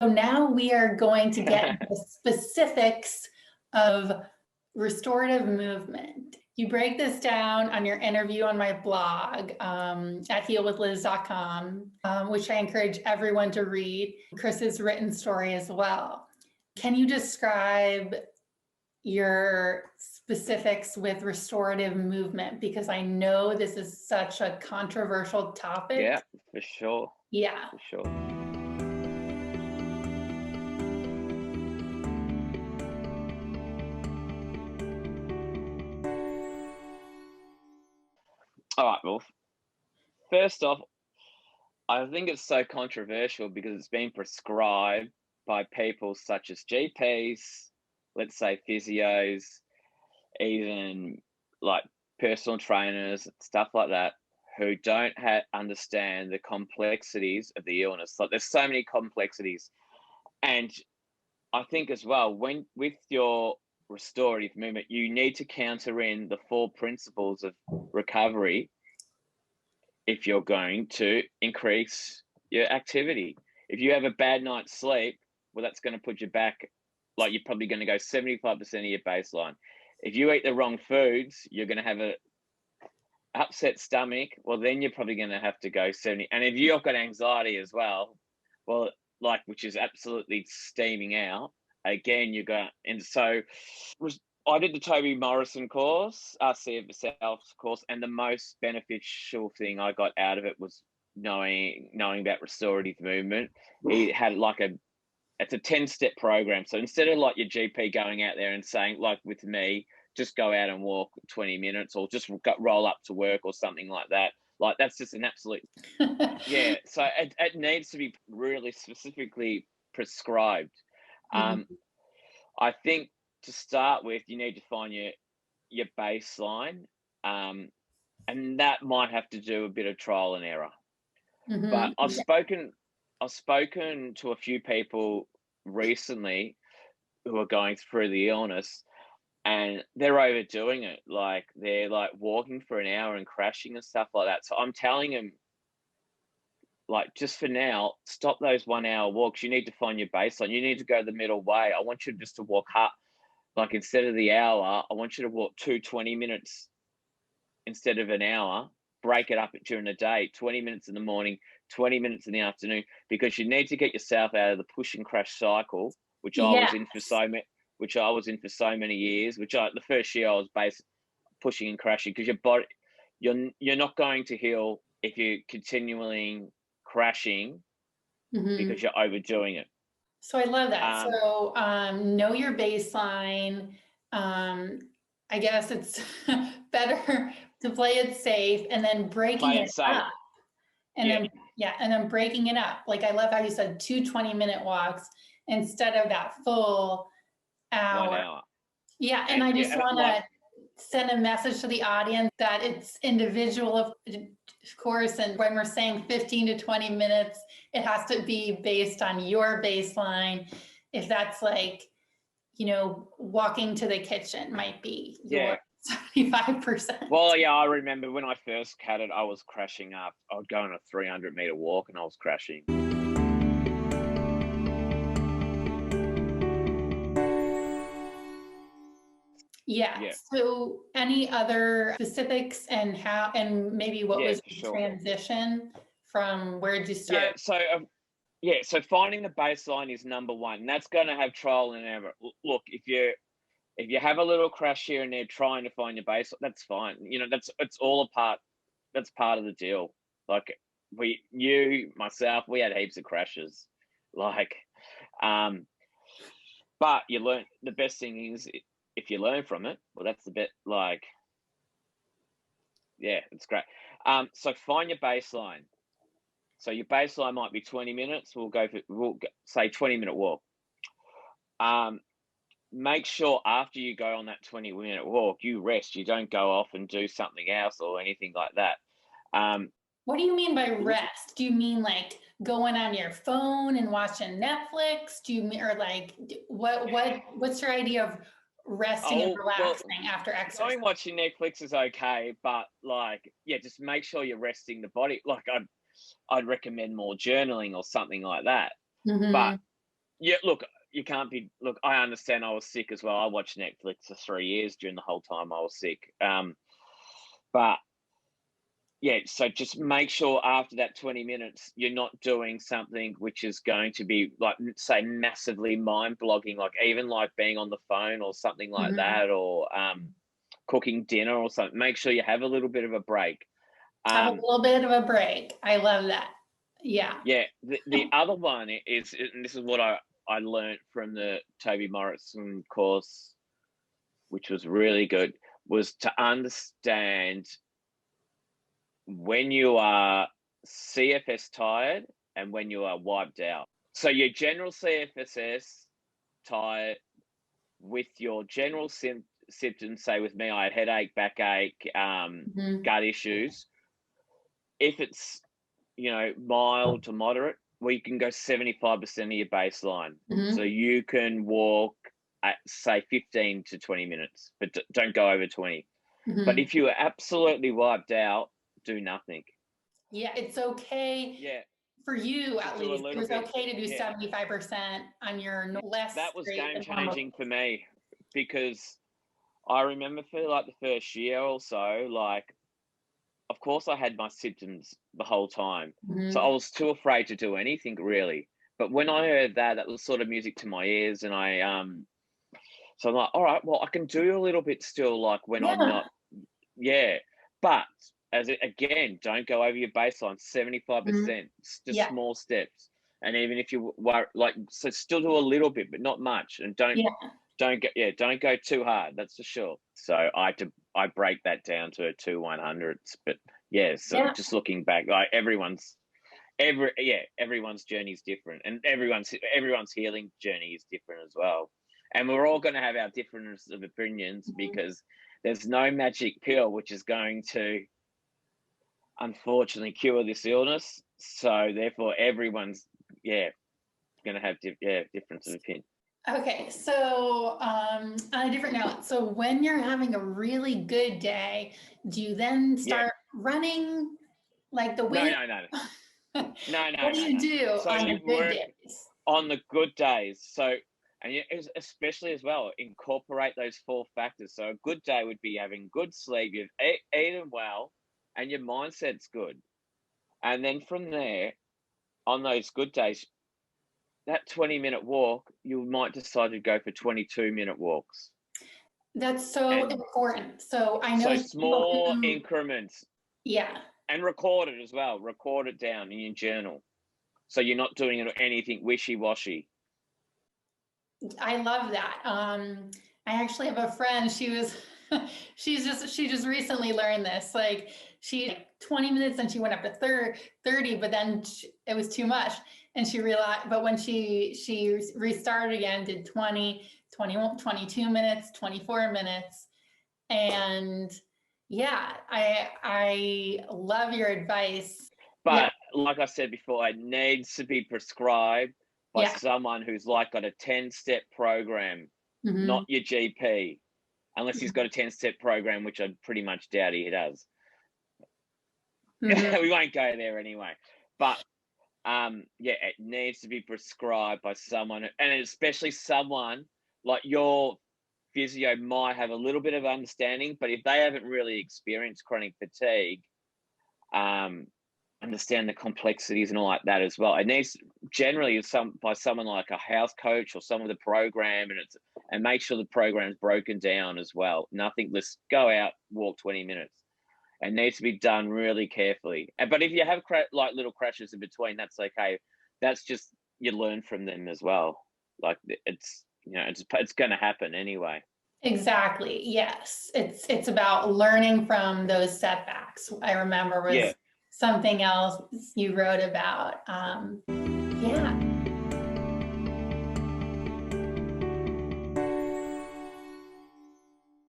So now we are going to get the specifics of restorative movement. You break this down on your interview on my blog at healwithliz.com, which I encourage everyone to read. Chris's written story as well. Can you describe your specifics with restorative movement? Because I know this is such a controversial topic. Yeah, for sure. Yeah. For sure. All right, well, first off, I think it's so controversial because it's been prescribed by people such as GPs, let's say physios, even like personal trainers, stuff like that, who don't understand the complexities of the illness. Like there's so many complexities. And I think as well, when with your restorative movement, you need to counter in the 4 principles of recovery if you're going to increase your activity. If you have a bad night's sleep, well, that's going to put you back, like you're probably going to go 75% of your baseline. If you eat the wrong foods, you're going to have a upset stomach. Well, then you're probably going to have to go 70. And if you've got anxiety as well, well, like, which is absolutely steaming out, again, you go. And so I did the Toby Morrison course, See It for Self course, and the most beneficial thing I got out of it was knowing about restorative movement. He had it's a 10-step program. So instead of like your GP going out there and saying, like with me, just go out and walk 20 minutes or just roll up to work or something like that. Like that's just an absolute, yeah. So it needs to be really specifically prescribed. I think to start with, you need to find your baseline, and that might have to do a bit of trial and error. But I've spoken to a few people recently who are going through the illness, and they're overdoing it. Like they're like walking for an hour and crashing and stuff like that. So I'm telling them, like, just for now, stop those 1 hour walks. You need to find your baseline. You need to go the middle way. I want you just to walk up. Like instead of the hour, I want you to walk 20 minutes instead of an hour. Break it up during the day, 20 minutes in the morning, 20 minutes in the afternoon, because you need to get yourself out of the push and crash cycle, which I was in for so many years. The first year I was pushing and crashing, because your body, you're not going to heal if you're continually crashing because you're overdoing it. So I love that. So know your baseline. I guess it's better to play it safe and then breaking it up. And then breaking it up. Like I love how you said 2 20-minute walks instead of that full hour. 1 hour. Yeah, and I just want to send a message to the audience that it's individual, of course, and when we're saying 15 to 20 minutes, it has to be based on your baseline. If that's like, walking to the kitchen might be your 75%. Well, yeah, I remember when I first had it, I was crashing up. I would go on a 300-meter walk and I was crashing. Yeah. So any other specifics and how, and maybe what was the transition from where did you start? So finding the baseline is number one. And that's going to have trial and error. Look, if you have a little crash here and there trying to find your baseline, that's fine. It's all a part. That's part of the deal. Like myself, we had heaps of crashes. Like, but you learn. The best thing is, if you learn from it, well, that's the bit. Like, yeah, it's great. So find your baseline. So your baseline might be 20 minutes. We'll say 20-minute walk. Make sure after you go on that 20-minute walk, you rest. You don't go off and do something else or anything like that. What do you mean by rest? Do you mean like going on your phone and watching Netflix? Do you mean, or like what's your idea of resting and relaxing after exercise? Going watching Netflix is okay, but just make sure you're resting the body. Like I'd recommend more journaling or something like that. But Yeah, look, you can't be. Look, I understand. I was sick as well. I watched Netflix for 3 years during the whole time I was sick. But yeah, so just make sure after that 20 minutes, you're not doing something which is going to be like, say, massively mind-blogging, like even like being on the phone or something like Mhm. that, or cooking dinner or something. Make sure you have a little bit of a break. Have a Um, little bit of a break. I love that. Yeah. yeah, the other one is, and this is what I learned from the Toby Morrison course, which was really good, was to understand when you are CFS tired and when you are wiped out. So your general CFSS tired with your general symptoms, say with me, I had headache, backache, Mhm. gut issues. If it's, mild to moderate, well, you can go 75% of your baseline. So Mhm. you can walk at, say, 15 to 20 minutes, but don't go over 20. But Mhm. if you are absolutely wiped out, do nothing. Yeah, it's okay Yeah, for you to at do a least. It little was bit. okay to do Yeah, 75% on your less that was straight game than normal. changing for me because I remember for like the first year or so, like, of course I had my symptoms the whole time. So I Mhm. was too afraid to do anything really. But when I heard that, that was sort of music to my ears, and so I'm like, all right, well, I can do a little bit still, like when I'm Yeah. not, yeah. But again, don't go over your baseline, Mhm. 75%, just Yeah. small steps. And even if you were like, so still do a little bit, but not much, and Yeah. don't go too hard. That's for sure. So I break that down to 2/100s. But yeah, so Yeah. just looking back, like everyone's journey is different, and everyone's healing journey is different as well. And we're all going to have our difference of opinions Mhm. because there's no magic pill which is going to unfortunately cure this illness. So therefore, everyone's going to have difference of opinion. Okay, so on a different note, so when you're having a really good day, do you then Yeah, start running like the no, wind? no, no, no, What no, do no, you no. do So on you the good work days? on the good days. So, and especially as well, incorporate those four factors. So a good day would be having good sleep, you've eaten well, and your mindset's good. And then from there, on those good days, that 20-minute walk, you might decide to go for 22-minute walks. That's so And important. So I know so people small who, increments, yeah, and record it as well. Record it down in your journal. So you're not doing anything wishy-washy. I love that. I actually have a friend. She was, she just recently learned this. Like she like 20 minutes and she went up to 30, but then it was too much, and she realized. But when she restarted again, did 20, 21, 22 minutes, 24 minutes, and yeah, I love your advice. Yeah, But like I said before, it needs to be prescribed by yeah. someone who's like got a 10-step program, not Hmm. your GP, unless he's got a 10-step program, which I pretty much doubt he does. Hmm. We won't go there anyway. But it needs to be prescribed by someone, and especially someone like your physio might have a little bit of understanding, but if they haven't really experienced chronic fatigue, um, understand the complexities and all like that as well. It needs generally by someone like a house coach or someone with a program, and make sure the program's broken down as well. Nothing. Let's go out, walk 20 minutes. It needs to be done really carefully. But if you have like little crashes in between, that's okay. That's just you learn from them as well. Like it's going to happen anyway. Exactly. Yes. It's about learning from those setbacks. I remember Yeah. was something else you wrote about. Yeah.